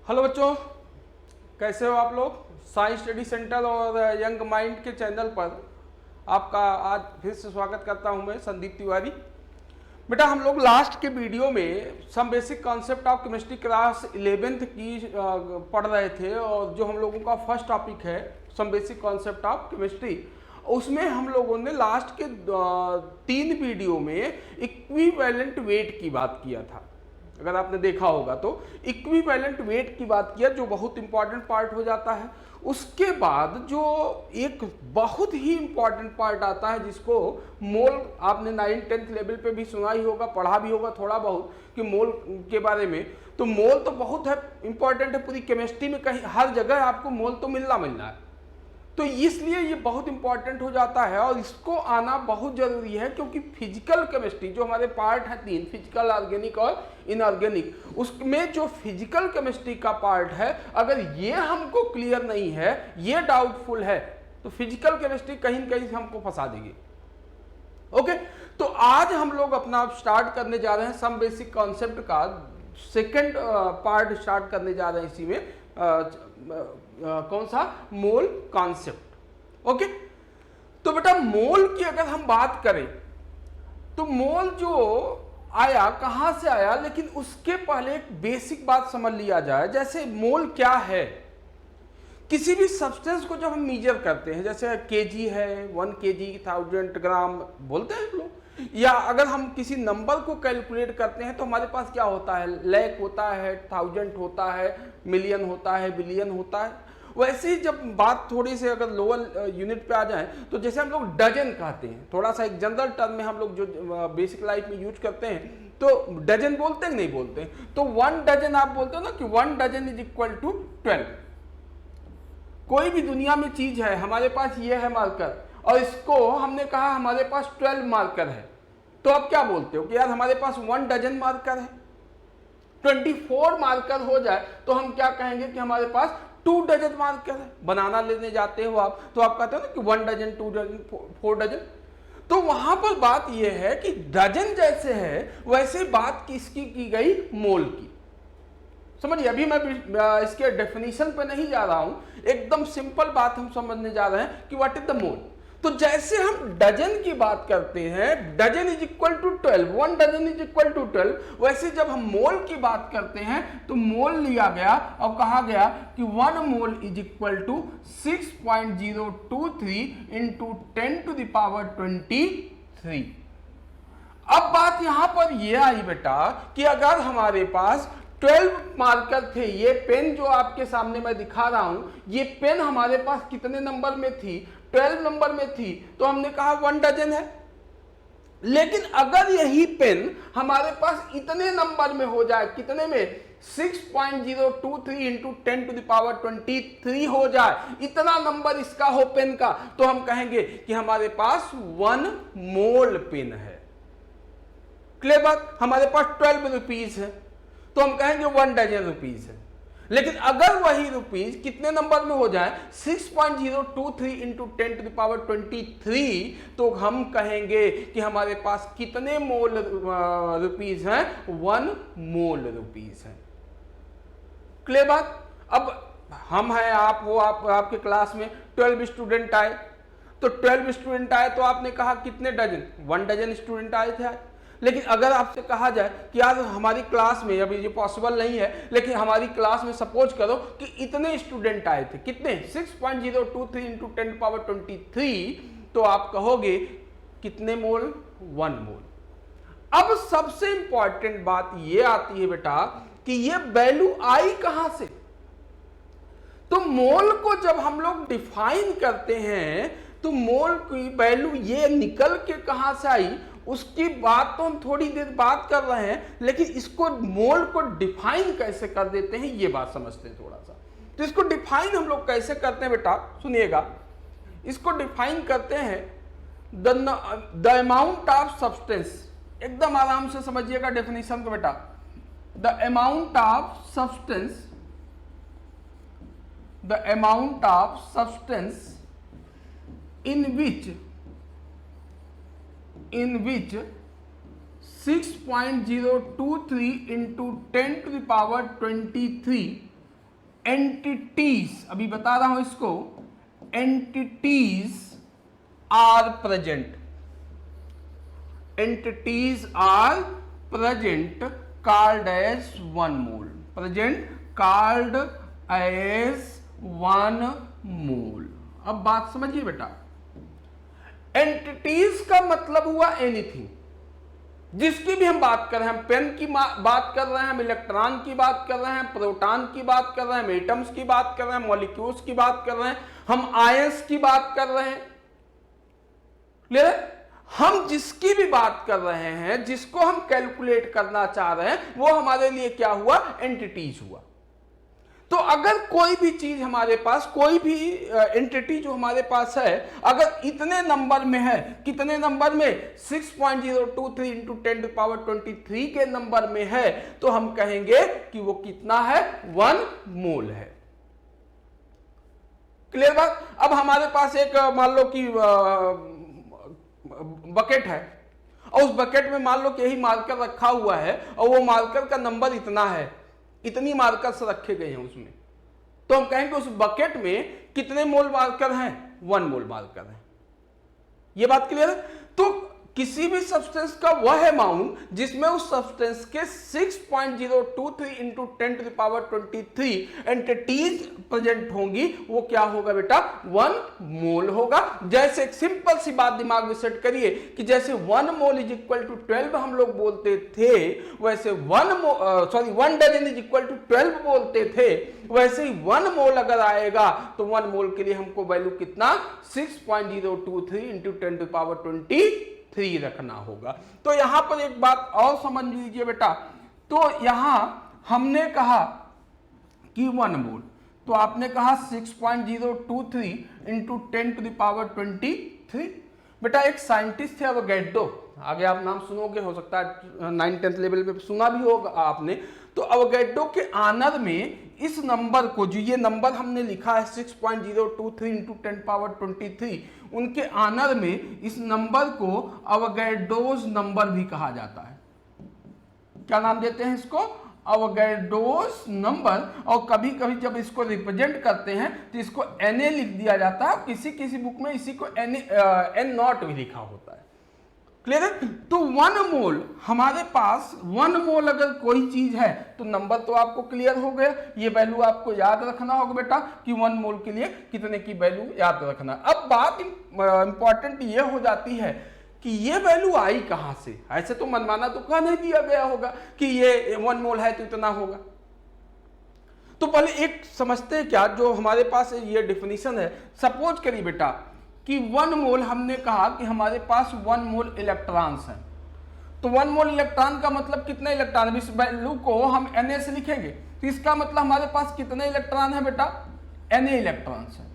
Hello बच्चों, कैसे हो आप लोग। साइंस स्टडी सेंटर और यंग माइंड के चैनल पर आपका आज फिर से स्वागत करता हूं मैं, संदीप तिवारी। बेटा, हम लोग लास्ट के वीडियो में some basic concept of chemistry class 11th की पढ़ रहे थे, और जो हम लोगों का फर्स्ट टॉपिक है some basic concept of chemistry, उसमें हम लोगों ने लास्ट के 3 वीडियो में इक्विवेलेंट वेट की बात किया था। अगर आपने देखा होगा तो इक्विवेलेंट वेट की बात किया, जो बहुत इंपॉर्टेंट पार्ट हो जाता है। उसके बाद जो एक बहुत ही इंपॉर्टेंट पार्ट आता है, जिसको मोल, आपने 9th-10th लेवल पे भी सुना ही होगा, पढ़ा भी होगा थोड़ा बहुत कि मोल के बारे में। तो मोल तो बहुत है, इंपॉर्टेंट है पूरी केमिस्ट्री में, कहीं हर जगह आपको मोल तो मिलना है। तो इसलिए ये बहुत इंपॉर्टेंट हो जाता है और इसको आना बहुत जरूरी है, क्योंकि फिजिकल केमिस्ट्री जो हमारे पार्ट है 3, फिजिकल, ऑर्गेनिक और इनऑर्गेनिक, उसमें जो फिजिकल केमिस्ट्री का पार्ट है, अगर ये हमको क्लियर नहीं है, ये डाउटफुल है, तो फिजिकल केमिस्ट्री कहीं न कहीं हमको फंसा देगी। ओके, तो आज हम लोग अपना स्टार्ट करने जा रहे हैं सम बेसिक कॉन्सेप्ट का सेकेंड पार्ट स्टार्ट करने जा रहे हैं। इसी में कौन सा? Mole concept. ओके, तो बेटा मोल की अगर हम बात करें तो मोल जो आया कहां से आया, लेकिन उसके पहले एक बेसिक बात समझ लिया जाए। जैसे मोल क्या है, किसी भी सब्सटेंस को जब हम मेजर करते हैं, जैसे केजी है, 1 kg 1000 ग्राम बोलते हैं लोग, या अगर हम किसी नंबर को कैलकुलेट करते हैं तो हमारे पास क्या होता है, लैख होता है, 1000 होता है, मिलियन होता है, बिलियन होता है। वैसे ही जब बात थोड़ी से अगर लोअर यूनिट पे आ जाए, तो जैसे हम लोग डजन कहते हैं, थोड़ा सा एक जनरल टर्म में हम लोग जो बेसिक लाइफ में यूज करते हैं, तो डजन बोलते हैं नहीं बोलते हैं? तो 1 डजन आप बोलते हो ना कि 1 डजन इज इक्वल टू 12। कोई भी दुनिया में चीज है, हमारे पास ये है मार्कर, और इसको हमने कहा हमारे पास 12 मार्कर है, तो आप क्या बोलते हो कि यार हमारे पास 1 डजन मार्कर है। 24 मार्कर हो जाए तो हम क्या कहेंगे कि हमारे पास 2 डजन मार्कर है। बनाना लेने जाते हो आप, तो आप कहते हो ना कि 1 डजन, 2 डजन, 4 डजन। तो वहां पर बात यह है कि डजन जैसे है वैसे बात किसकी की गई? मोल की। समझिए, अभी मैं इसके डेफिनेशन पे नहीं जा रहा हूं, एकदम सिंपल बात हम समझने जा रहे हैं कि व्हाट इज द मोल। तो जैसे हम डजन की बात करते हैं, dozen is equal to 12, 1 dozen is equal to 12, वैसे जब हम मोल की बात करते हैं तो मोल लिया गया और कहा गया कि 1 mole is equal to 6.023 into 10 to the power 23। अब बात यहां पर यह आई बेटा कि अगर हमारे पास 12 मार्कर थे, ये पेन जो आपके सामने मैं दिखा रहा हूं, ये पेन हमारे पास कितने नंबर में थी? 12 नंबर में थी, तो हमने कहा 1 डजन है। लेकिन अगर यही पेन हमारे पास इतने नंबर में हो जाए, कितने में? 6.023 इंटू 10 टू द पावर 23 हो जाए, इतना नंबर इसका हो पेन का, तो हम कहेंगे कि हमारे पास 1 मोल पेन है। क्लियर बात? हमारे पास 12 रुपीज है, तो हम कहेंगे 1 डजन रुपीज है। लेकिन अगर वही रुपीज कितने नंबर में हो जाए? 6.023 इंटू 10 टू द पावर 23, तो हम कहेंगे कि हमारे पास कितने मोल रुपीज हैं? 1 मोल रुपीज है। क्लियर बात? अब हम हैं, आप हो, आपके क्लास में 12 स्टूडेंट आए, तो 12 स्टूडेंट आए तो आपने कहा कितने डजन? 1 डजन स्टूडेंट आए थे। लेकिन अगर आपसे कहा जाए कि यार हमारी क्लास में, अभी ये पॉसिबल नहीं है, लेकिन हमारी क्लास में सपोज करो कि इतने स्टूडेंट आए थे, कितने? 6.023 इंटू 10 पावर 23, तो आप कहोगे कितने मोल? 1 मोल। अब सबसे इंपॉर्टेंट बात ये आती है बेटा कि ये वैल्यू आई कहां से? तो मोल को जब हम लोग डिफाइन करते हैं तो मोल की वैल्यू ये निकल के कहां से आई, उसकी बात तो हम थोड़ी देर बात कर रहे हैं, लेकिन इसको मोल को डिफाइन कैसे कर देते हैं ये बात समझते हैं थोड़ा सा। तो इसको डिफाइन हम लोग कैसे करते हैं बेटा, सुनिएगा। इसको डिफाइन करते हैं द अमाउंट ऑफ सब्सटेंस। एकदम आराम से समझिएगा डेफिनेशन को बेटा। The amount of substance, the amount of substance in which 6.023 into 10 to the power 23 entities, अभी बता रहा हूं इसको, entities are present, entities are present called as one mole, present called as one mole. अब बात समझिए बेटा, एंटिटीज का मतलब हुआ एनीथिंग, जिसकी भी हम बात कर रहे हैं, हम पेन की बात कर रहे हैं, हम इलेक्ट्रॉन की बात कर रहे हैं, प्रोटॉन की बात कर रहे हैं, हम एटम्स की बात कर रहे हैं, मॉलिक्यूल्स की बात कर रहे हैं, हम आयंस की बात कर रहे हैं, क्लियर? हम जिसकी भी बात कर रहे हैं, जिसको हम कैलकुलेट करना चाह रहे हैं, वो हमारे लिए क्या हुआ? एंटिटीज हुआ। तो अगर कोई भी चीज हमारे पास, कोई भी एंटिटी जो हमारे पास है, अगर इतने नंबर में है, कितने नंबर में? 6.023 इंटू 10⁻23 के नंबर में है, तो हम कहेंगे कि वो कितना है? 1 मोल है। क्लियर बात? अब हमारे पास एक मान लो कि बकेट है, और उस बकेट में मान लो कि यही मार्कर रखा हुआ है, और वो मार्कर का नंबर इतना है, इतनी मार्कर्स रखे गए हैं उसमें, तो हम कहेंगे उस बकेट में कितने मोल मार्कर हैं? 1 मोल मार्कर है। ये बात क्लियर है? तो किसी भी सब्सटेंस का वह अमाउंट जिसमें उस सब्सटेंस के 6.023 इंटू 10⁻23 एंटिटीज प्रेजेंट होंगी, वो क्या होगा बेटा? 1 मोल होगा। जैसे एक सिंपल सी बात दिमाग में सेट करिए कि जैसे 1 मोल इज इक्वल टू 12 हम लोग बोलते थे, वैसे 1 डजन इज इक्वल टू 12 बोलते थे, वैसे ही 1 मोल अगर आएगा तो 1 मोल के लिए हमको वैल्यू कितना? 6.023 इंटू 10⁻23 रखना होगा। तो यहां पर एक बात और समझ लीजिए बेटा, तो यहां हमने कहा कि 1 मोल, तो आपने कहा 6.023 इंटू 10⁻23। बेटा एक साइंटिस्ट थे अवोगैड्रो, आगे आप नाम सुनोगे, हो सकता है 9th-10th लेवल पे सुना भी होगा आपने। तो अवोगैड्रो के आनर में इस नंबर को, जो ये नंबर हमने लिखा है 6.023 इंटू 10⁻23, उनके आनर में इस नंबर को अवोगैड्रोस नंबर भी कहा जाता है। क्या नाम देते हैं इसको? अवोगैड्रोस नंबर। और कभी कभी जब इसको रिप्रेजेंट करते हैं तो इसको Na लिख दिया जाता है, किसी किसी बुक में इसी को N0 भी लिखा होता है। क्लियर है? तो 1 मोल हमारे पास, 1 मोल अगर कोई चीज है तो नंबर तो आपको क्लियर हो गया, ये वैल्यू आपको याद रखना होगा बेटा कि 1 मोल के लिए कितने की वैल्यू याद रखना। अब बात इंपॉर्टेंट ये हो जाती है कि ये वैल्यू आई कहां से? ऐसे तो मनमाना तो कह नहीं दिया गया होगा कि ये 1 मोल है तो इतना होगा। तो पहले एक समझते हैं क्या, जो हमारे पास ये डिफिनीशन है। सपोज करिए बेटा कि 1 मोल, हमने कहा कि हमारे पास 1 मोल इलेक्ट्रॉन्स हैं, तो 1 मोल इलेक्ट्रॉन का मतलब कितने इलेक्ट्रॉन? इस वैल्यू को हम Na से लिखेंगे, तो इसका मतलब हमारे पास कितने इलेक्ट्रॉन है बेटा? Na इलेक्ट्रॉन्स है।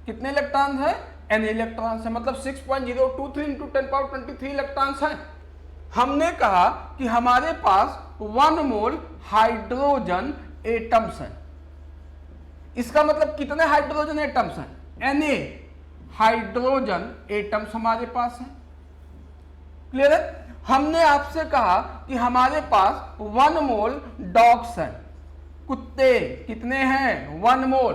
कितने इलेक्ट्रॉन है? Na इलेक्ट्रॉन्स है, मतलब 6.023 इंटू 10⁻23 इलेक्ट्रॉन्स है। हमने कहा कि हमारे पास 1 मोल हाइड्रोजन एटम्स हैं, इसका मतलब कितने हाइड्रोजन एटम्स हैं? Na हाइड्रोजन एटम्स हमारे पास हैं। क्लियर है? हमने आपसे कहा कि हमारे पास 1 मोल डॉग्स हैं, कुत्ते। कितने हैं? 1 मोल।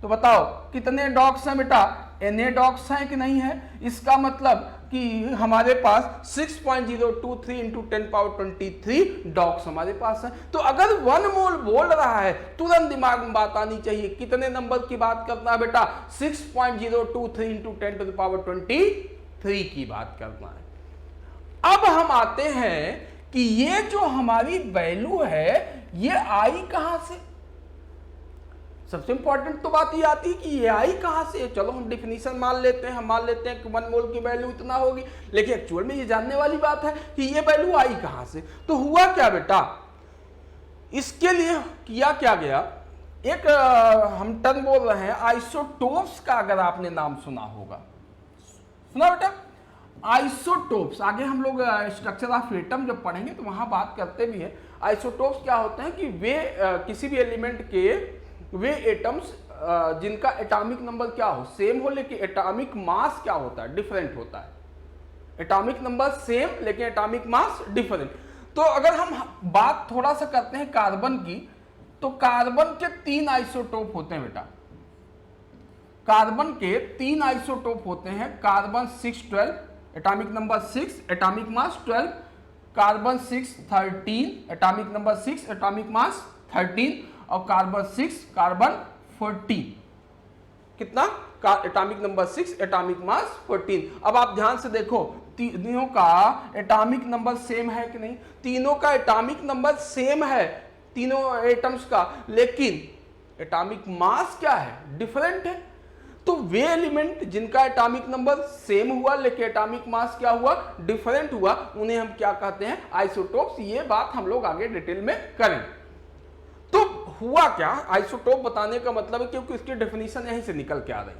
तो बताओ कितने डॉग्स हैं बेटा? Na डॉग्स हैं कि नहीं है? इसका मतलब कि हमारे पास 6.023 इंटू 10⁻23 डॉग्स हमारे पास है। तो अगर 1 मोल बोल रहा है, तुरंत दिमाग में बात आनी चाहिए, कितने नंबर की बात करना है बेटा? 6.023 इंटू 10⁻23 की बात करना है। अब हम आते हैं कि ये जो हमारी वैल्यू है, ये आई कहां से? सबसे इंपॉर्टेंट तो बात ये आती है कि ये आई कहां से? चलो हम डिफिनीशन मान लेते हैं, हम मान लेते हैं कि 1 मोल की वैल्यू इतना होगी, लेकिन एक्चुअल में ये जानने वाली बात है कि ये वैल्यू आई कहां से। तो हुआ क्या बेटा, इसके लिए किया क्या गया, एक हम टर्म बोल रहे हैं आइसोटोप्स का, अगर आपने नाम सुना होगा। सुना बेटा? आइसोटोप्स, आगे हम लोग स्ट्रक्चर ऑफ एटम जब पढ़ेंगे तो वहां बात करते भी है। आइसोटोप्स क्या होते हैं कि वे किसी भी एलिमेंट के वे एटम्स जिनका एटॉमिक नंबर क्या हो, सेम हो, लेकिन एटॉमिक मास क्या होता है? डिफरेंट होता है। एटॉमिक नंबर सेम लेकिन एटॉमिक मास डिफरेंट। तो अगर हम बात थोड़ा सा करते हैं कार्बन की, तो कार्बन के 3 आइसोटोप होते हैं बेटा, कार्बन के 3 आइसोटोप होते हैं। Carbon 612 atomic number 6 atomic mass 12, carbon 613 atomic number 6 atomic mass 13 और कार्बन 6 कार्बन 14 कितना एटॉमिक नंबर 6 एटॉमिक मास 14। अब आप ध्यान से देखो तीनों का एटॉमिक नंबर सेम है कि नहीं, तीनों का एटॉमिक नंबर सेम है तीनों एटम्स का, लेकिन एटॉमिक मास क्या है, डिफरेंट है। तो वे एलिमेंट जिनका एटॉमिक नंबर सेम हुआ लेकिन एटॉमिक मास क्या हुआ, डिफरेंट हुआ, उन्हें हम क्या कहते हैं, आइसोटोप्स। ये बात हम लोग आगे डिटेल में करें। तो हुआ क्या, आइसोटोप बताने का मतलब है क्योंकि इसकी डेफिनेशन यहीं से निकल के आ रही।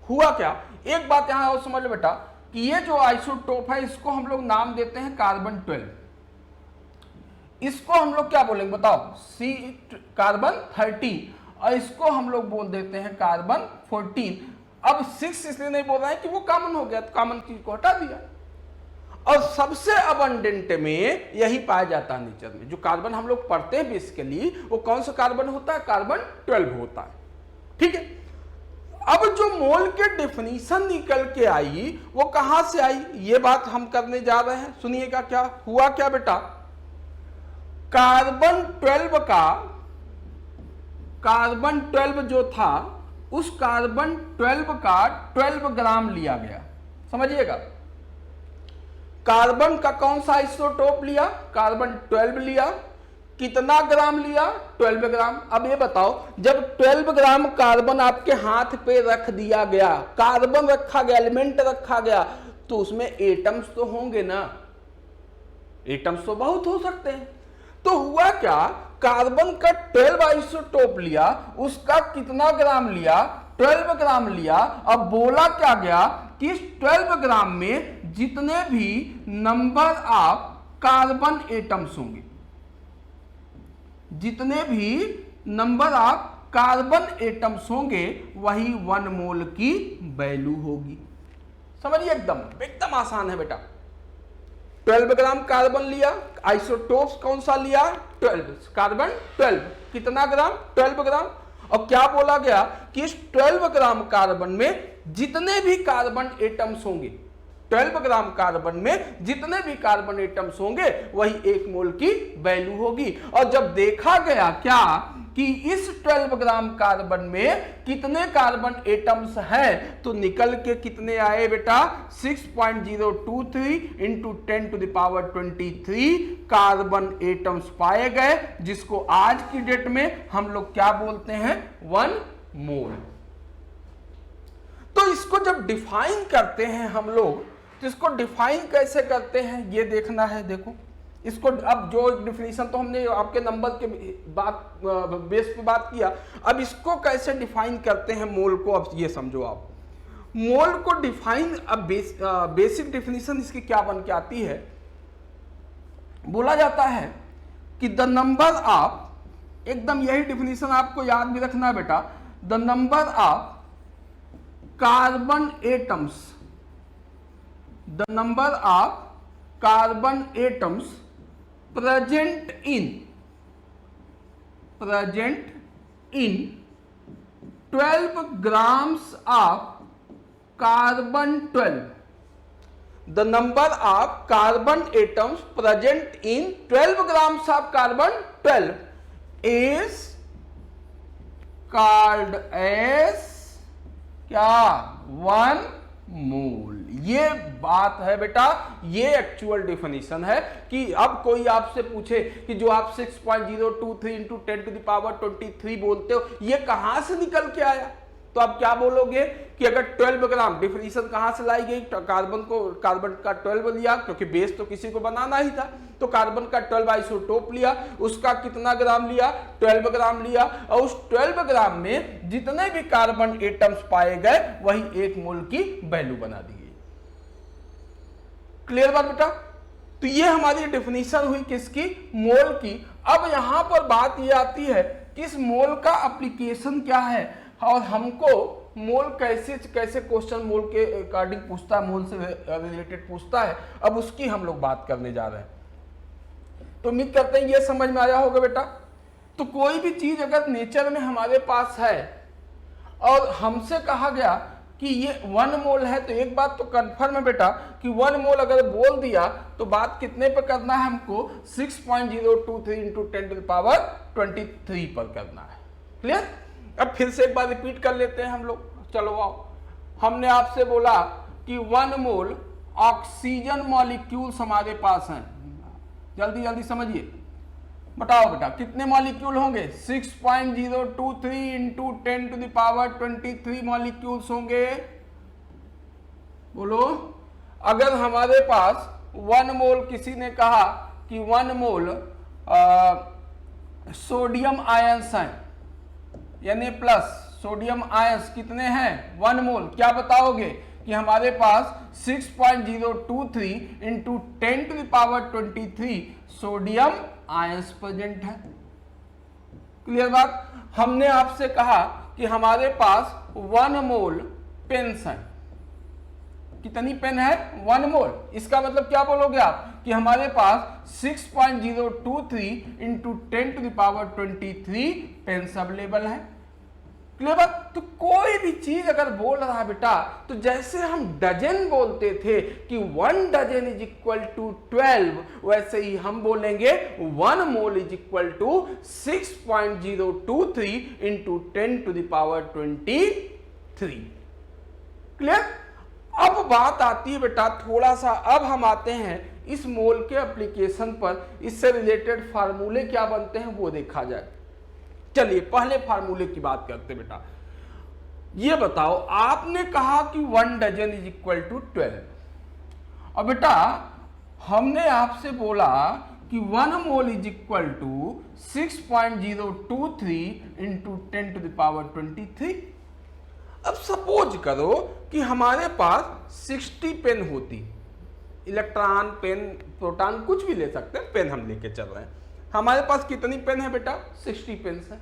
हुआ क्या, एक बात यहां और समझ लो बेटा कि ये जो आइसोटोप है इसको हम लोग नाम देते हैं कार्बन 12। इसको हम लोग क्या बोलेंगे बताओ, सी कार्बन 13, और इसको हम लोग बोल देते हैं कार्बन 14। अब 6 इसलिए नहीं बोल रहे हैं कि वो कॉमन हो गया, तो कॉमन चीज को हटा दिया। और सबसे अबंडेंट में यही पाया जाता है नेचर में। जो कार्बन हम लोग पढ़ते हैं बेसिकली वो कौन सा कार्बन होता है, कार्बन 12 होता है। ठीक है, अब जो मोल के डेफिनेशन निकल के आई वो कहां से आई, ये बात हम करने जा रहे हैं। सुनिएगा क्या हुआ, क्या बेटा, कार्बन 12 जो था उस कार्बन 12 का 12 ग्राम लिया गया। समझिएगा, कार्बन का कौन सा आइसोटोप लिया, कार्बन 12 लिया, कितना ग्राम लिया, 12 ग्राम। अब ये बताओ, जब 12 ग्राम कार्बन आपके हाथ पे रख दिया गया, कार्बन रखा गया, एलिमेंट रखा गया, तो उसमें एटम्स तो होंगे ना, एटम्स तो बहुत हो सकते हैं। तो हुआ क्या, कार्बन का 12 आइसोटोप लिया, उसका कितना ग्राम लिया, 12 ग्राम लिया। अब बोला क्या गया कि इस 12 ग्राम में जितने भी नंबर ऑफ कार्बन एटम्स होंगे, जितने भी नंबर ऑफ कार्बन एटम्स होंगे वही 1 मोल की वैल्यू होगी। समझिए, एकदम एकदम आसान है बेटा। 12 ग्राम कार्बन लिया, आइसोटोप्स कौन सा लिया, 12 कार्बन 12, कितना ग्राम, 12 ग्राम। और क्या बोला गया कि इस 12 ग्राम कार्बन में जितने भी कार्बन एटम्स होंगे, 12 ग्राम कार्बन में जितने भी कार्बन एटम्स होंगे वही 1 मोल की वैल्यू होगी। और जब देखा गया क्या कि इस 12 ग्राम कार्बन में कितने कार्बन एटम्स हैं, तो निकल के कितने आए बेटा, 6.023 into 10 to the power 23 carbon atoms पाए गए, जिसको आज की डेट में हम लोग क्या बोलते हैं, 1 मोल। तो इसको जब डिफाइन करते हैं हम लोग, तो इसको डिफाइन कैसे करते हैं ये देखना है। देखो इसको, अब जो डिफिनीशन तो हमने आपके नंबर के बात बेस पे बात किया, अब इसको कैसे डिफाइन करते हैं मोल को, अब ये समझो। आप मोल को डिफाइन, अब बेसिक डिफिनीशन इसकी क्या बन के आती है, बोला जाता है कि द नंबर ऑफ, एकदम यही डिफिनीशन आपको याद भी रखना है बेटा, the number of carbon atoms, the number of carbon atoms present in 12 grams of carbon 12, the number of carbon atoms present in 12 grams of carbon 12 is called as क्या, 1 मोल। ये बात है बेटा, ये एक्चुअल डेफिनेशन है कि अब कोई आपसे पूछे कि जो आप 6.023 इंटू 10 टू द पावर 23 बोलते हो, ये कहां से निकल के आया, तो आप क्या बोलोगे कि अगर 12 ग्राम, डेफिनेशन कहां से लाई गई, कार्बन का 12 लिया, क्योंकि बेस तो किसी को बनाना ही था, तो कार्बन का 12 आइसोटोप लिया, उसका कितना ग्राम लिया, 12 ग्राम लिया, और उस 12 ग्राम में जितने भी कार्बन एटम्स पाए गए वही 1 मोल की वैल्यू बना दी गई। क्लियर बात बेटा। तो ये हमारी डेफिनेशन हुई किसकी, मोल की। अब यहां पर बात ये आती है कि इस मोल का एप्लीकेशन क्या है, और हमको मोल कैसे क्वेश्चन मोल के अकॉर्डिंग पूछता है, मोल से रिलेटेड पूछता है, अब उसकी हम लोग बात करने जा रहे हैं। तो उम्मीद करते हैं ये समझ में आया होगा बेटा तो कोई भी चीज अगर नेचर में हमारे पास है और हमसे कहा गया कि ये 1 मोल है, तो एक बात तो कंफर्म है बेटा कि 1 मोल अगर बोल दिया तो बात कितने पर करना है हमको, 6.023 इंटू 10⁻23 पर करना है। क्लियर? अब फिर से एक बार रिपीट कर लेते हैं हम लोग। चलो आओ, हमने आपसे बोला कि 1 मोल ऑक्सीजन मॉलिक्यूल्स हमारे पास हैं। जल्दी जल्दी समझिए, बताओ बेटा कितने मॉलिक्यूल होंगे, 6.023 इंटू 10⁻23 मॉलिक्यूल्स होंगे। बोलो, अगर हमारे पास 1 मोल, किसी ने कहा कि 1 मोल सोडियम आयंस हैं, यानी प्लस सोडियम आयंस कितने हैं, 1 मोल, क्या बताओगे कि हमारे पास 6.023 इंटू 10⁻23 सोडियम आयंस प्रेजेंट है। क्लियर बात? हमने आपसे कहा कि हमारे पास 1 मोल पेन्स हैं। कितनी पेन है, 1 मोल। इसका मतलब क्या बोलोगे आप कि हमारे पास 6.023 इंटू 10⁻23 पेन्स अवेलेबल है। क्लियर बात? तो कोई भी चीज अगर बोल रहा है बेटा, तो जैसे हम डजन बोलते थे कि 1 डजन इज इक्वल टू 12, वैसे ही हम बोलेंगे 1 mole is equal to 6.023 into 10⁻23। Clear? अब बात आती है बेटा थोड़ा सा, अब हम आते हैं इस मोल के एप्लीकेशन पर, इससे रिलेटेड फार्मूले क्या बनते हैं वो देखा जाए। चलिए पहले फार्मूले की बात करते बेटा। ये बताओ, आपने कहा कि 1 डजन इज इक्वल टू 12, और बेटा हमने आपसे बोला कि 1 mole is equal to 6.023 into 10⁻23। अब सपोज करो कि हमारे पास 60 पेन होती, इलेक्ट्रॉन पेन प्रोटॉन कुछ भी ले सकते हैं, पेन हम लेके चल रहे हैं। हमारे पास कितनी पेन है बेटा, 60 पेन है।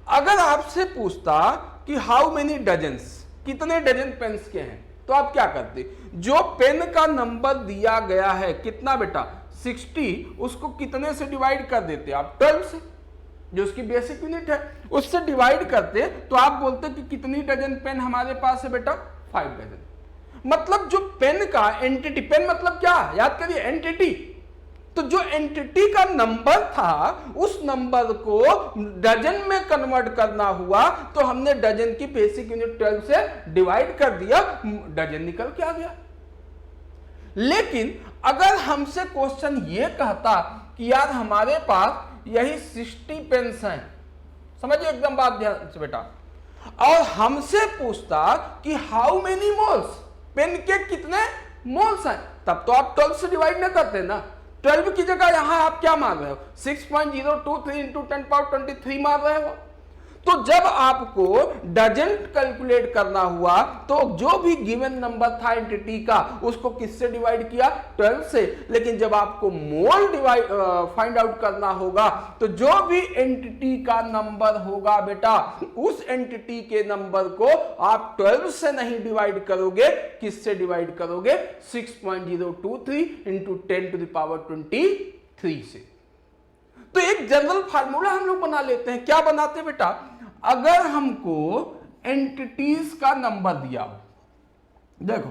अगर आपसे पूछता कि हाउ मेनी डजन्स, कितने डजन पेन्स के हैं, तो आप क्या करते, जो पेन का नंबर दिया गया है कितना बेटा 60, उसको कितने से डिवाइड कर देते आप, 12 से, जो उसकी बेसिक यूनिट है, उससे डिवाइड करते, तो आप बोलते कि कितनी डजन पेन हमारे पास है बेटा, 5 डजन। मतलब जो पेन का एंटिटी, पेन मतलब क्या, याद करिए एंटिटी, तो जो एंटिटी का नंबर था उस नंबर को डजन में कन्वर्ट करना हुआ, तो हमने डजन की बेसिक यूनिट 12 से डिवाइड कर दिया, डजन निकल के आ गया। लेकिन अगर हमसे क्वेश्चन ये कहता कि यार हमारे पास यही 60 पेन्स हैं, समझिए एकदम बात ध्यान से बेटा, और हमसे पूछता कि हाउ मेनी मोल्स, पेन के कितने मोल्स हैं, तब तो आप 12 से डिवाइड ना करते ना, 12 की जगह यहां आप क्या मार रहे हो, 6.023 इंटू 10⁻23 मार रहे हो। तो जब आपको डजन कैलकुलेट करना हुआ, तो जो भी गिवन नंबर था एंटिटी का, उसको किससे डिवाइड किया, 12 से। लेकिन जब आपको मोल डिवाइड फाइंड आउट करना होगा, तो जो भी एंटिटी का नंबर होगा बेटा, उस एंटिटी के नंबर को आप 12 से नहीं डिवाइड करोगे, किससे डिवाइड करोगे, 6.023 इंटू 10⁻23 से। तो एक जनरल फार्मूला हम लोग बना लेते हैं। क्या बनाते हैं बेटा, अगर हमको एंटिटीज का नंबर दिया हो, देखो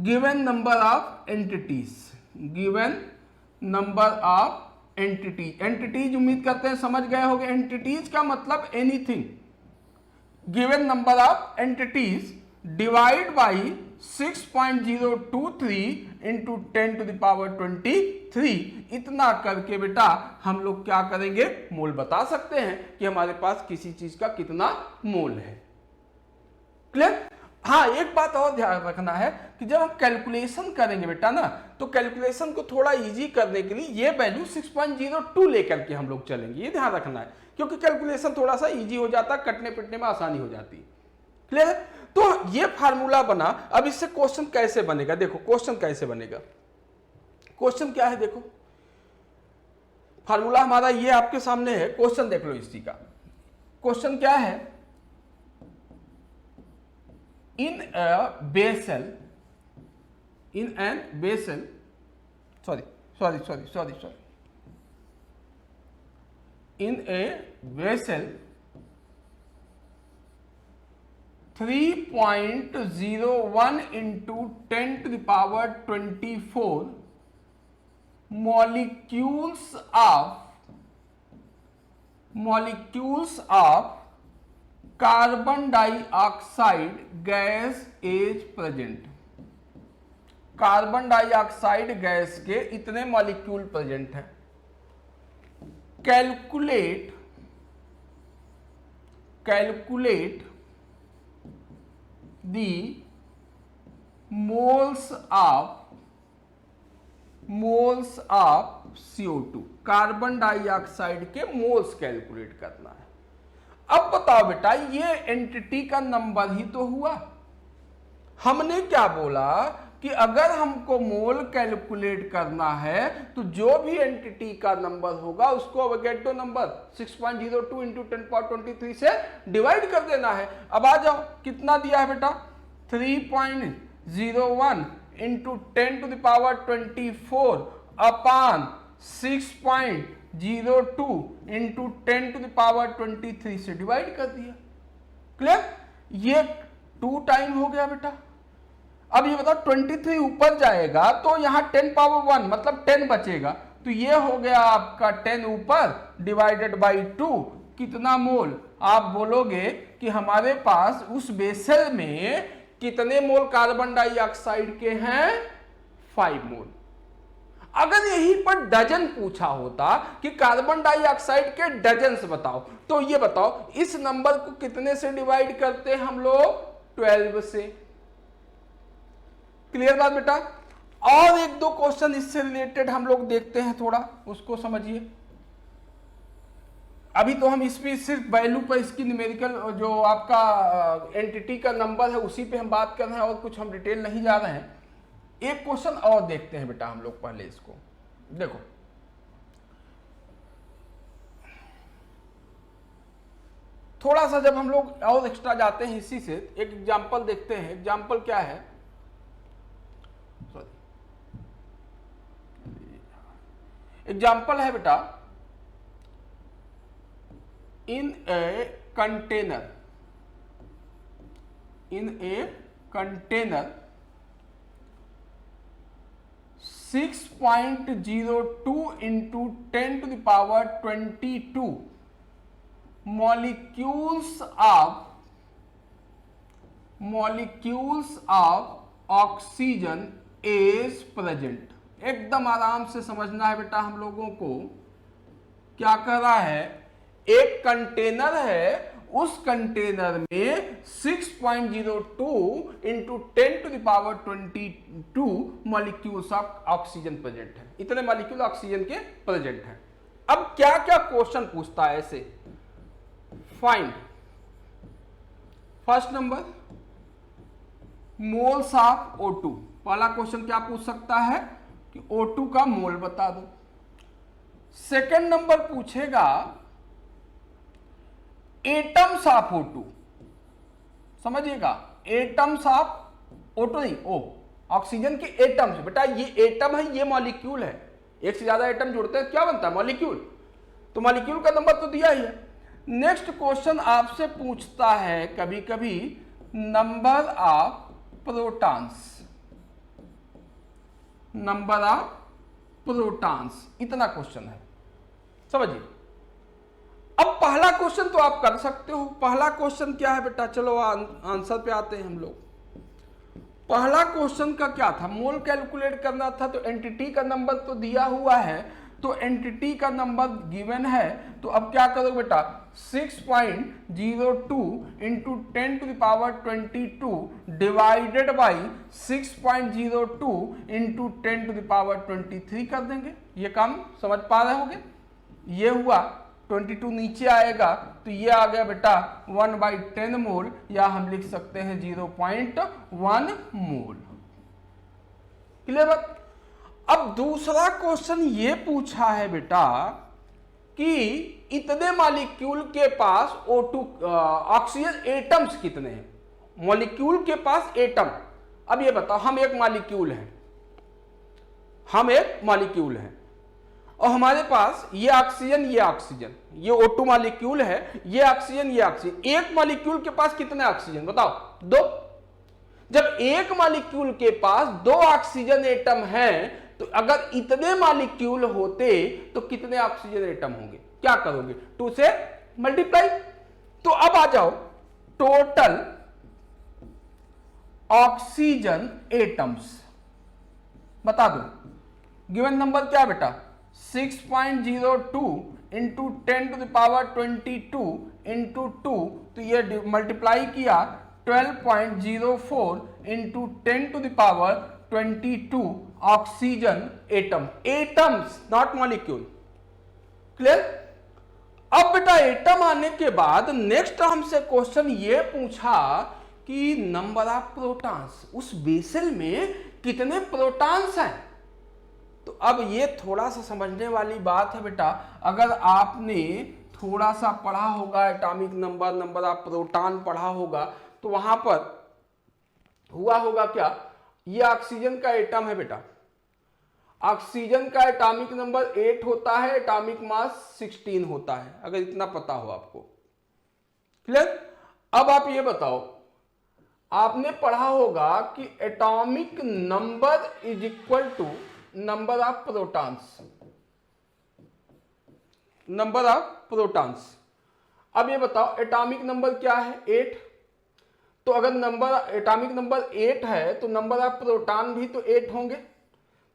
given number of entities, given number of entities, entities उम्मीद करते हैं समझ गए होंगे, एंटिटीज का मतलब anything, given number of entities divide by 6.023 into 10⁻23, इतना करके बेटा हम लोग क्या करेंगे, मोल बता सकते हैं कि हमारे पास किसी चीज का कितना मोल है। क्लियर? हाँ, एक बात और ध्यान रखना है कि जब हम कैलकुलेशन करेंगे बेटा ना, तो कैलकुलेशन को थोड़ा इजी करने के लिए ये वैल्यू 6.02 लेकर के हम लोग चलेंगे, ये ध्यान रखना है, क्योंकि कैलकुलेशन थोड़ा सा इजी हो जाता है, कटने पिटने में आसानी हो जाती है। क्लियर है? तो ये फार्मूला बना। अब इससे क्वेश्चन कैसे बनेगा, देखो क्वेश्चन कैसे बनेगा, क्वेश्चन क्या है, देखो फार्मूला हमारा ये आपके सामने है, क्वेश्चन देख लो इसी का। क्वेश्चन क्या है, in an vessel in a vessel 3.01 into 10 to the power 24 molecules of carbon dioxide gas is present. Carbon dioxide gas के इतने मॉलिक्यूल प्रेजेंट हैं। Calculate the moles of CO2। Carbon dioxide के moles calculate करना है। अब बताओ बेटा, ये एंटिटी का नंबर ही तो हुआ। हमने क्या बोला कि अगर हमको मोल कैलकुलेट करना है तो जो भी एंटिटी का नंबर होगा उसको अवोगैड्रो नंबर 6.02 इंटू 10⁻23 से डिवाइड कर देना है। अब आ जाओ, कितना दिया है बेटा, 3.01 इंटू 10⁻24 अपान 6.02 इंटू 10⁻23 से डिवाइड कर दिया। क्लियर? ये 2 टाइम हो गया बेटा। अब ये बताओ 23 ऊपर जाएगा तो यहां 10⁻1 मतलब 10 बचेगा, तो ये हो गया आपका 10 ऊपर डिवाइडेड बाई 2। कितना मोल? आप बोलोगे कि हमारे पास उस वेसल में कितने मोल कार्बन डाइऑक्साइड के हैं? 5 मोल। अगर यहीं पर डजन पूछा होता कि कार्बन डाइऑक्साइड के डजन्स बताओ, तो ये बताओ इस नंबर को कितने से डिवाइड करते हैं हम लोग? 12 से। क्लियर बात बेटा? और 1-2 क्वेश्चन इससे रिलेटेड हम लोग देखते हैं, थोड़ा उसको समझिए। अभी तो हम इसमें सिर्फ वैल्यू पर, इसकी न्यूमेरिकल जो आपका एंटिटी का नंबर है उसी पे हम बात कर रहे हैं, और कुछ हम डिटेल नहीं जा रहे हैं। एक क्वेश्चन और देखते हैं बेटा हम लोग पहले इसको। देखो थोड़ा सा जब हम लोग और एक्स्ट्रा जाते हैं इसी से, एक एग्जांपल देखते हैं। एग्जांपल क्या है? एग्जांपल है बेटा, इन a container 6.02 into 10⁻22 molecules of oxygen is present। एकदम आराम से समझना है बेटा हम लोगों को। क्या कर रहा है? एक कंटेनर है, उस कंटेनर में 6.02 into 10⁻22 molecules of oxygen present है। इतने मॉलिक्यूल ऑक्सीजन के प्रेजेंट हैं। अब क्या क्या क्वेश्चन पूछता है ऐसे? Find first number moles of O2। पहला क्वेश्चन क्या पूछ सकता है कि O2 का मोल बता दो। सेकंड नंबर पूछेगा एटम्स ऑफ O2। समझिएगा, एटम्स ऑफ O2 नहीं, ऑक्सीजन के एटम्स। बेटा ये एटम है, ये मॉलिक्यूल है। एक से ज्यादा एटम जुड़ते हैं क्या बनता है? मॉलिक्यूल। तो मॉलिक्यूल का नंबर तो दिया ही है। नेक्स्ट क्वेश्चन आपसे पूछता है कभी कभी number of protons. Number of protons, इतना क्वेश्चन है, समझिए। अब पहला क्वेश्चन तो आप कर सकते हो। पहला क्वेश्चन क्या है बेटा? चलो आंसर पे आते हैं हम लोग। पहला क्वेश्चन का क्या था? मोल कैलकुलेट करना था। तो एंटिटी का नंबर तो दिया हुआ है, तो एंटिटी का नंबर गिवन है। तो अब क्या करोगे बेटा? 6.02 इंटू 10⁻22 डिवाइडेड बाई 6.02 इंटू 10⁻23 कर देंगे। ये काम समझ पा रहे होगे? ये हुआ 22 नीचे आएगा तो ये आ गया बेटा 1/10 मोल, या हम लिख सकते हैं 0.1 मोल। क्लियर बात? अब दूसरा क्वेश्चन ये पूछा है बेटा कि इतने मॉलिक्यूल के पास O2 ऑक्सीजन एटम्स कितने हैं? मॉलिक्यूल के पास एटम। अब ये बताओ, हम एक मॉलिक्यूल हैं और हमारे पास ये ऑक्सीजन, ये O2 मॉलिक्यूल है, ये ऑक्सीजन, ये ऑक्सीजन। एक मॉलिक्यूल के पास कितने ऑक्सीजन बताओ? 2। जब एक मॉलिक्यूल के पास 2 ऑक्सीजन एटम हैं, तो अगर इतने मॉलिक्यूल होते तो कितने ऑक्सीजन एटम होंगे? क्या करोगे? 2 से मल्टीप्लाई। तो अब आ जाओ, टोटल ऑक्सीजन एटम्स बता दो। गिवन नंबर क्या बेटा? 6.02 इंटू 10⁻22 इंटू 2, तो ये मल्टीप्लाई किया 12.04 into 10⁻22 oxygen atom. Atoms not molecule. Clear? अब बेटा एटम आने के बाद नेक्स्ट हमसे क्वेश्चन ये पूछा कि नंबर ऑफ प्रोटॉन्स, उस बेसल में कितने प्रोटॉन्स हैं। तो अब ये थोड़ा सा समझने वाली बात है बेटा। अगर आपने थोड़ा सा पढ़ा होगा atomic number, number of proton पढ़ा होगा, तो वहां पर हुआ होगा क्या, ये ऑक्सीजन का एटम है बेटा। ऑक्सीजन का एटॉमिक नंबर 8 होता है, एटॉमिक मास 16 होता है, अगर इतना पता हो आपको। क्लियर? अब आप ये बताओ, आपने पढ़ा होगा कि atomic number is equal to number of protons, number of protons. अब ये बताओ एटॉमिक नंबर क्या है? 8। तो अगर नंबर एटॉमिक नंबर 8 है तो नंबर ऑफ प्रोटॉन भी तो 8 होंगे।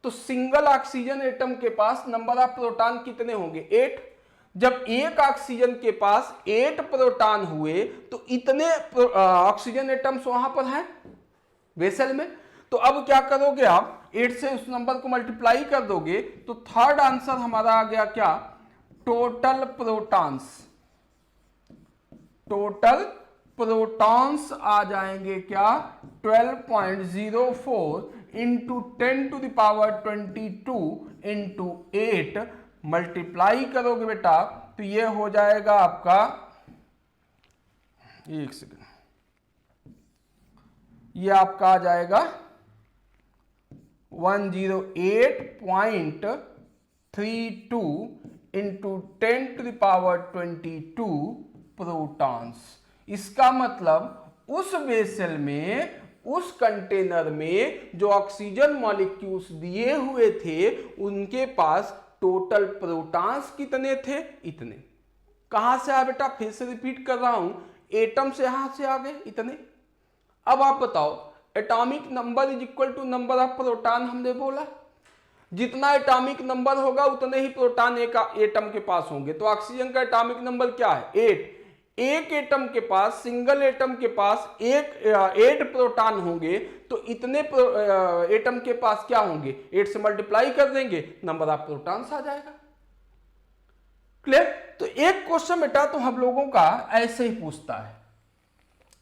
तो सिंगल ऑक्सीजन एटम के पास नंबर ऑफ प्रोटॉन कितने होंगे? 8। जब एक ऑक्सीजन के पास 8 प्रोटॉन हुए तो इतने ऑक्सीजन एटम्स वहां पर हैं वेसल में। तो अब क्या करोगे आप? 8 से उस नंबर को मल्टीप्लाई कर दोगे, तो थर्ड आंसर हमारा आ गया क्या? Total protons. टोटल प्रोटॉन्स आ जाएंगे क्या? 12.04 इंटू 10⁻22 इंटू 8 मल्टीप्लाई करोगे बेटा, तो ये हो जाएगा आपका, एक सेकंड, ये आपका आ जाएगा 108.32 इंटू 10⁻22 प्रोटॉन्स। इसका मतलब उस वेसल में, उस कंटेनर में जो ऑक्सीजन मॉलिक्यूल्स दिए हुए थे, उनके पास टोटल प्रोटॉन्स कितने थे? इतने। कहां से आया बेटा? फिर से रिपीट कर रहा हूं, एटम से यहां से आ गए इतने। अब आप बताओ, atomic number is equal to number of proton हमने बोला। जितना एटॉमिक नंबर होगा उतने ही प्रोटॉन एक एटम के पास होंगे। तो ऑक्सीजन का एटॉमिक नंबर क्या है? 8। एक एटम के पास, सिंगल एटम के पास 8 प्रोटॉन होंगे, तो इतने एटम के पास क्या होंगे? 8 से मल्टीप्लाई कर देंगे, नंबर ऑफ प्रोटॉन्स आ जाएगा। क्लियर? तो एक क्वेश्चन बेटा तो हम लोगों का ऐसे ही पूछता है।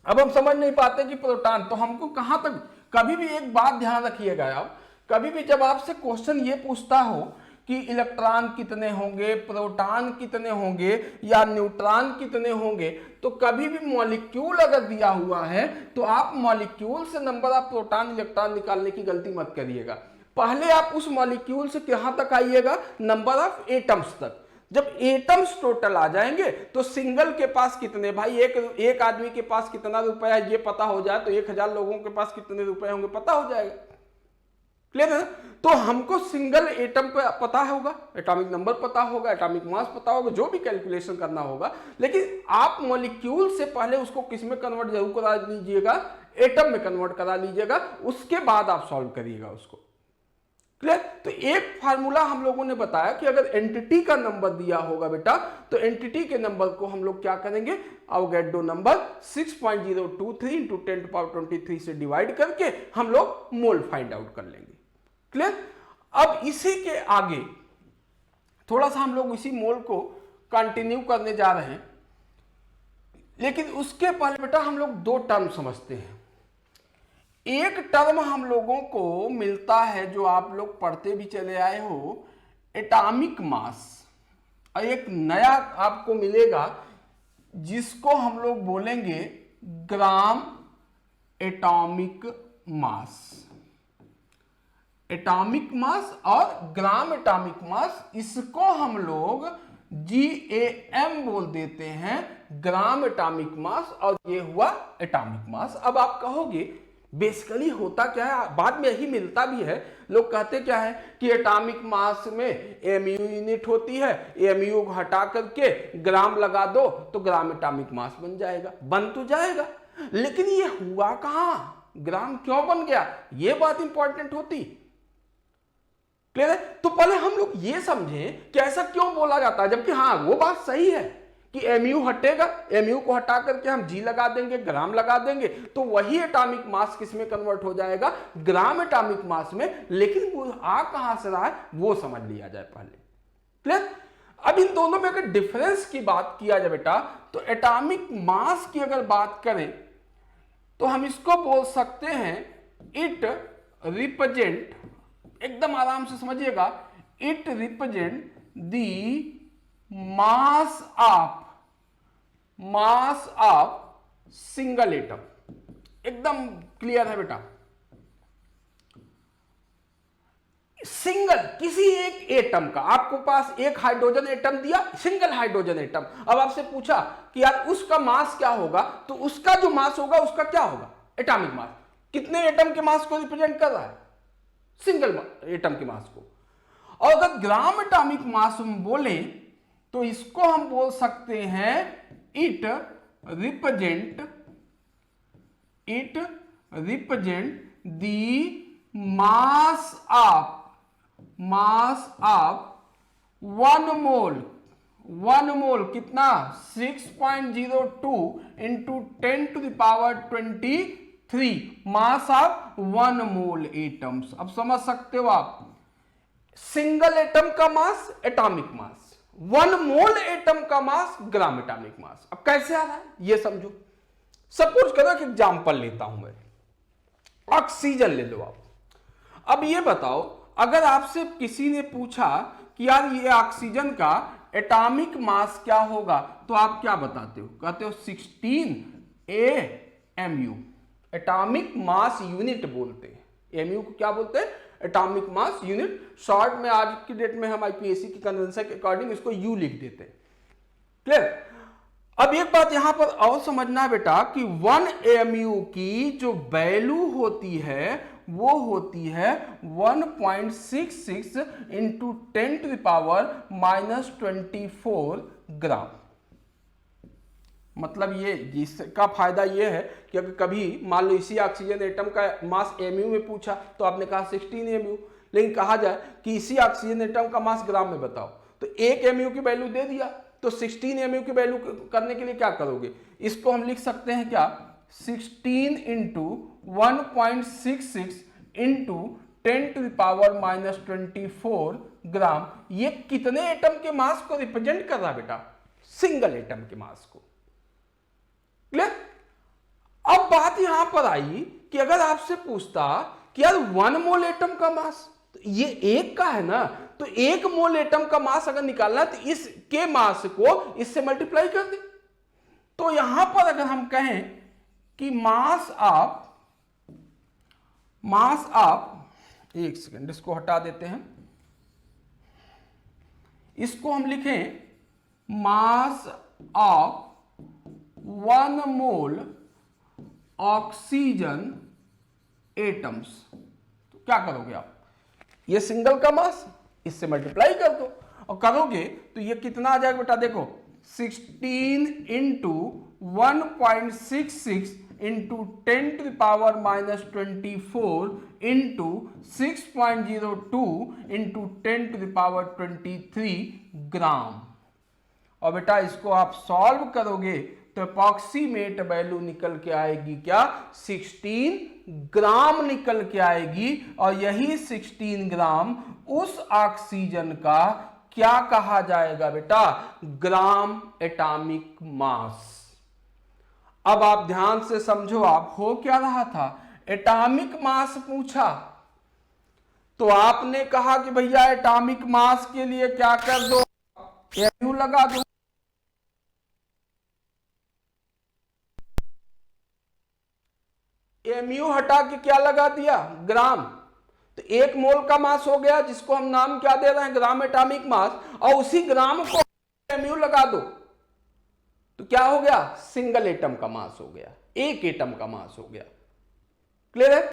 अब हम समझ नहीं पाते कि प्रोटॉन, तो हमको कहां तक, कभी भी एक बात ध्यान रखिएगा आप, कभी भी जब आपसे क्वेश्चन ये पूछता हो कि इलेक्ट्रॉन कितने होंगे, प्रोटॉन कितने होंगे या न्यूट्रॉन कितने होंगे, तो कभी भी मॉलिक्यूल अगर दिया हुआ है तो आप मॉलिक्यूल से नंबर ऑफ प्रोटॉन इलेक्ट्रॉन निकालने की गलती मत करिएगा। पहले आप उस मॉलिक्यूल से कहां तक आइएगा? नंबर ऑफ एटम्स तक। जब एटम्स टोटल आ जाएंगे तो सिंगल के पास कितने, भाई एक आदमी के पास कितना रुपया है ये पता हो जाए तो 1000 लोगों के पास कितने रुपए होंगे पता हो जाएगा। क्लियर है? तो हमको सिंगल एटम पे पता होगा, एटॉमिक नंबर पता होगा, एटॉमिक मास पता होगा, जो भी कैलकुलेशन करना होगा, लेकिन आप मॉलिक्यूल से पहले उसको किस में कन्वर्ट जरूर करा लीजिएगा? एटम में कन्वर्ट करा लीजिएगा, उसके बाद आप सॉल्व करिएगा उसको। क्लियर? तो एक फार्मूला हम लोगों ने बताया कि अगर एंटिटी का नंबर दिया होगा बेटा, तो एंटिटी के नंबर को हम लोग क्या करेंगे? अवोगाड्रो नंबर 6.023 इंटू 10⁻23 से डिवाइड करके हम लोग मोल फाइंड आउट कर लेंगे। क्लियर? अब इसी के आगे थोड़ा सा हम लोग इसी मोल को कंटिन्यू करने जा रहे हैं, लेकिन उसके पहले बेटा हम लोग 2 टर्म समझते हैं। एक टर्म हम लोगों को मिलता है जो आप लोग पढ़ते भी चले आए हो, एटॉमिक मास, और एक नया आपको मिलेगा जिसको हम लोग बोलेंगे gram atomic mass. Atomic mass और ग्राम एटॉमिक मास, इसको हम लोग GAM बोल देते हैं, ग्राम एटॉमिक मास, और ये हुआ एटॉमिक मास। अब आप कहोगे बेसिकली होता क्या है, बाद में यही मिलता भी है। लोग कहते क्या है कि एटॉमिक मास में AMU यूनिट होती है, AMU को हटा करके ग्राम लगा दो तो ग्राम एटॉमिक मास बन जाएगा। बन तो जाएगा, लेकिन ये हुआ कहां, ग्राम क्यों बन गया, ये बात इंपॉर्टेंट होती। क्लियर है? तो पहले हम लोग ये समझें कि ऐसा क्यों बोला जाता है, जबकि हाँ वो बात सही है कि MU हटेगा, MU को हटा करके हम G लगा देंगे, ग्राम लगा देंगे, तो वही एटॉमिक मास किस में कन्वर्ट हो जाएगा, ग्राम एटॉमिक मास में। लेकिन वो आ कहां से रहा है वो समझ लिया जाए पहले। क्लियर? अब इन दोनों में अगर डिफरेंस की बात किया जाए बेटा, तो एटॉमिक मास की अगर बात करें तो हम इसको बोल सकते हैं इट रिप्रेजेंट, एकदम आराम से समझिएगा, it represent the mass of single atom. एकदम क्लियर है बेटा, सिंगल किसी एक एटम का, आपको पास एक हाइड्रोजन एटम दिया, सिंगल हाइड्रोजन एटम। अब आपसे पूछा कि यार उसका मास क्या होगा, तो उसका जो मास होगा उसका क्या होगा, एटॉमिक मास। कितने एटम के मास को रिप्रेजेंट कर रहा है, सिंगल एटम के मास को। और अगर ग्राम एटॉमिक मास हम बोले तो इसको हम बोल सकते हैं it represent the mass of one mole कितना, 6.02 into 10⁻23 mass of 1 mole atoms. अब समझ सकते हो आप, सिंगल एटम का मास एटॉमिक मास, 1 मोल एटम का मास ग्राम एटॉमिक मास। अब कैसे आ रहा है ये समझो। सपोज करो कि एग्जांपल लेता हूं मैं, ऑक्सीजन ले लो आप। अब ये बताओ, अगर आपसे किसी ने पूछा कि यार ये ऑक्सीजन का एटॉमिक मास क्या होगा, तो आप क्या बताते हो, कहते हो 16 AMU, एटॉमिक मास यूनिट बोलते हैं। AMU को क्या बोलते हैं, एटॉमिक मास यूनिट। शॉर्ट में आज की डेट में हम IPSC की कन्वेंशन के अकॉर्डिंग इसको U लिख देते हैं। क्लियर? अब एक बात यहां पर और समझना बेटा कि 1 AMU की जो वैल्यू होती है वो होती है 1.66 इंटू 10⁻⁻24 ग्राम। मतलब ये इसका फायदा ये है कि अगर कभी मान लो इसी ऑक्सीजन एटम का मास AMU में पूछा तो आपने कहा 16 AMU, लेकिन कहा जाए कि इसी ऑक्सीजन एटम का मास ग्राम में बताओ, तो 1 AMU की वैल्यू दे दिया, तो 16 AMU की वैल्यू करने के लिए क्या करोगे, इसको हम लिख सकते हैं क्या, 16 इंटू 1.66 इंटू 10⁻⁻24 ग्राम। ये कितने एटम के मास को रिप्रेजेंट कर रहा है बेटा, सिंगल एटम के मास को। क्लियर? अब बात यहां पर आई कि अगर आपसे पूछता कि यार 1 मोल एटम का मास, तो ये एक का है ना, तो 1 मोल एटम का मास अगर निकालना है तो इसके मास को इससे मल्टीप्लाई कर दे। तो यहां पर अगर हम कहें कि मास ऑफ एक सेकेंड, इसको हटा देते हैं, इसको हम लिखें mass of 1 mole oxygen atoms. तो क्या करोगे आप, ये सिंगल का मास इससे मल्टीप्लाई कर दो, और करोगे तो ये कितना आ जाएगा बेटा, देखो 16 इंटू 1.66 इंटू 10⁻⁻24 इंटू 6.02 इंटू 10⁻23 ग्राम। और बेटा इसको आप सॉल्व करोगे तो अप्रॉक्सीमेट वैल्यू निकल के आएगी क्या, 16 ग्राम निकल के आएगी। और यही 16 ग्राम उस ऑक्सीजन का क्या कहा जाएगा बेटा, ग्राम एटॉमिक मास। अब आप ध्यान से समझो, आप हो क्या रहा था, एटॉमिक मास पूछा तो आपने कहा कि भैया एटॉमिक मास के लिए क्या कर दो, AMU लगा दो। AMU हटा के क्या लगा दिया, ग्राम। तो 1 मोल का मास हो गया, जिसको हम नाम क्या दे रहे हैं, ग्राम एटॉमिक मास, और उसी ग्राम को mu लगा दो तो क्या हो गया, सिंगल एटम का मास हो गया, एक एटम का मास हो गया। क्लियर है?